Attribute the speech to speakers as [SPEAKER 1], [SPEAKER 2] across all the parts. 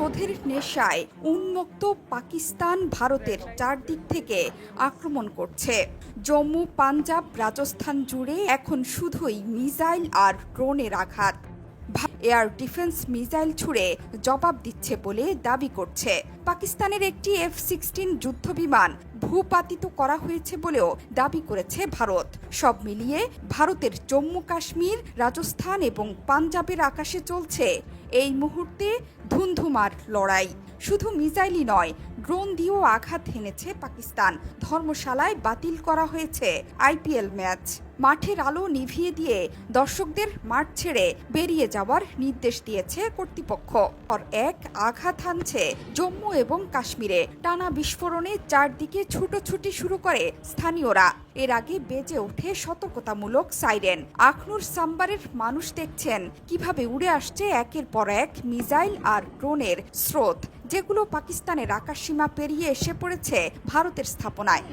[SPEAKER 1] ক্রোধের নেশায় উন্মুক্ত পাকিস্তান ভারতের চারদিক থেকে আক্রমণ করছে। জম্মু, পাঞ্জাব, রাজস্থান জুড়ে এখন শুধুই মিসাইল আর ড্রোনের আঘাত। এয়ার ডিফেন্স মিসাইল ছুড়ে জবাব দিচ্ছে বলে দাবি করছে। পাকিস্তানের একটি F-16 যুদ্ধবিমান ভূপাতিত করা হয়েছে বলেও দাবি করেছে ভারত। সব মিলিয়ে ভারতের জম্মু কাশ্মীর, রাজস্থান এবং পাঞ্জাবের আকাশে চলছে এই মুহূর্তে ধুন্ধুমার লড়াই। শুধু মিসাইলই নয়, ড্রোন দিয়েও আঘাত হেনেছে পাকিস্তান। ধর্মশালায় বাতিল করা হয়েছে IPL ম্যাচ। মাঠের আলো নিভিয়ে দিয়ে দর্শকদের মাঠ ছেড়ে বেরিয়ে যাওয়ার নির্দেশ দিয়েছে কর্তৃপক্ষ। আর এক আঘাত হানছে জম্মু এবং কাশ্মীরে। টানা বিস্ফোরণে চারদিকে ছুটোছুটি শুরু করে স্থানীয়রা। এর আগে বেজে ওঠে সতর্কতামূলক সাইরেন। আখনুর সাম্বারের মানুষ দেখছেন কিভাবে উড়ে আসছে একের পর এক মিসাইল আর ড্রোনের স্রোত, যেগুলো পাকিস্তানের আকাশসীমা পেরিয়ে এসে পড়েছে ভারতের স্থাপনায়।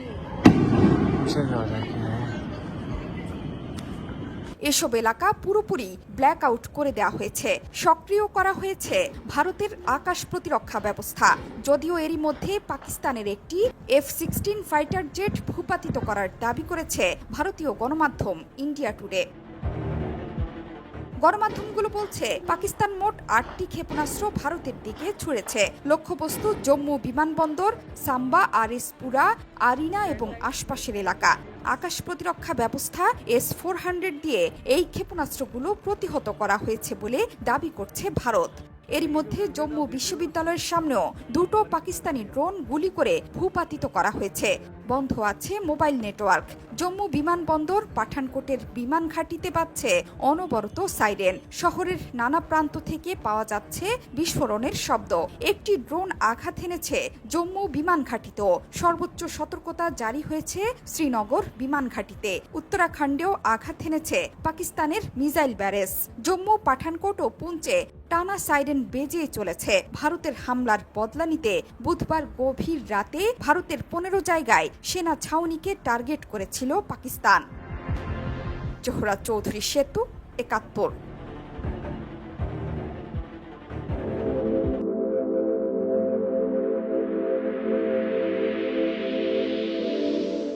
[SPEAKER 1] এসব এলাকা পুরোপুরি ব্ল্যাক আউট করে দেওয়া হয়েছে। সক্রিয় করা হয়েছে ভারতের আকাশ প্রতিরক্ষা ব্যবস্থা। যদিও এরই মধ্যে পাকিস্তানের একটি F-16 ফাইটার জেট ভূপাতিত করার দাবি করেছে ভারতীয় গণমাধ্যম ইন্ডিয়া টুডে। গণমাধ্যমগুলো বলছে পাকিস্তান মোট 8টি ক্ষেপণাস্ত্র ভারতের দিকে ছুড়েছে। লক্ষ্যবস্তু জম্মু বিমানবন্দর, সাম্বা, আরিসপুরা, আরিনা এবং আশপাশের এলাকা। আকাশ প্রতিরক্ষা ব্যবস্থা S-400 দিয়ে এই ক্ষেপণাস্ত্রগুলো প্রতিহত করা হয়েছে বলে দাবি করছে ভারত। এরই মধ্যে জম্মু বিশ্ববিদ্যালয়ের সামনেও দুটো পাকিস্তানি ড্রোন গুলি করে ভূপাতিত করা হয়েছে। বন্ধ আছে মোবাইল নেটওয়ার্ক। জম্মু বিমানবন্দর, পাঠানকোটের বিমান ঘাঁটিতে বাজছে অনবরত সাইরেন। শহরের নানা প্রান্ত থেকে পাওয়া যাচ্ছে বিস্ফোরণের শব্দ। একটি ড্রোন আঘাত এনেছে জম্মু বিমান ঘাঁটিতেও। সর্বোচ্চ সতর্কতা জারি হয়েছে শ্রীনগর বিমান ঘাঁটিতে। উত্তরাখণ্ডেও আঘাত এনেছে পাকিস্তানের মিসাইল ব্যারেজ। জম্মু, পাঠানকোট ও পুঞ্চে টানা সাইরেন বেজে চলেছে। ভারতের হামলার বদলা নিতে বুধবার গভীর রাতে ভারতের 15 জায়গায় সেনা ছাউনিকে টার্গেট করেছিল পাকিস্তান। জোহরা চৌধুরী সেতু, 71।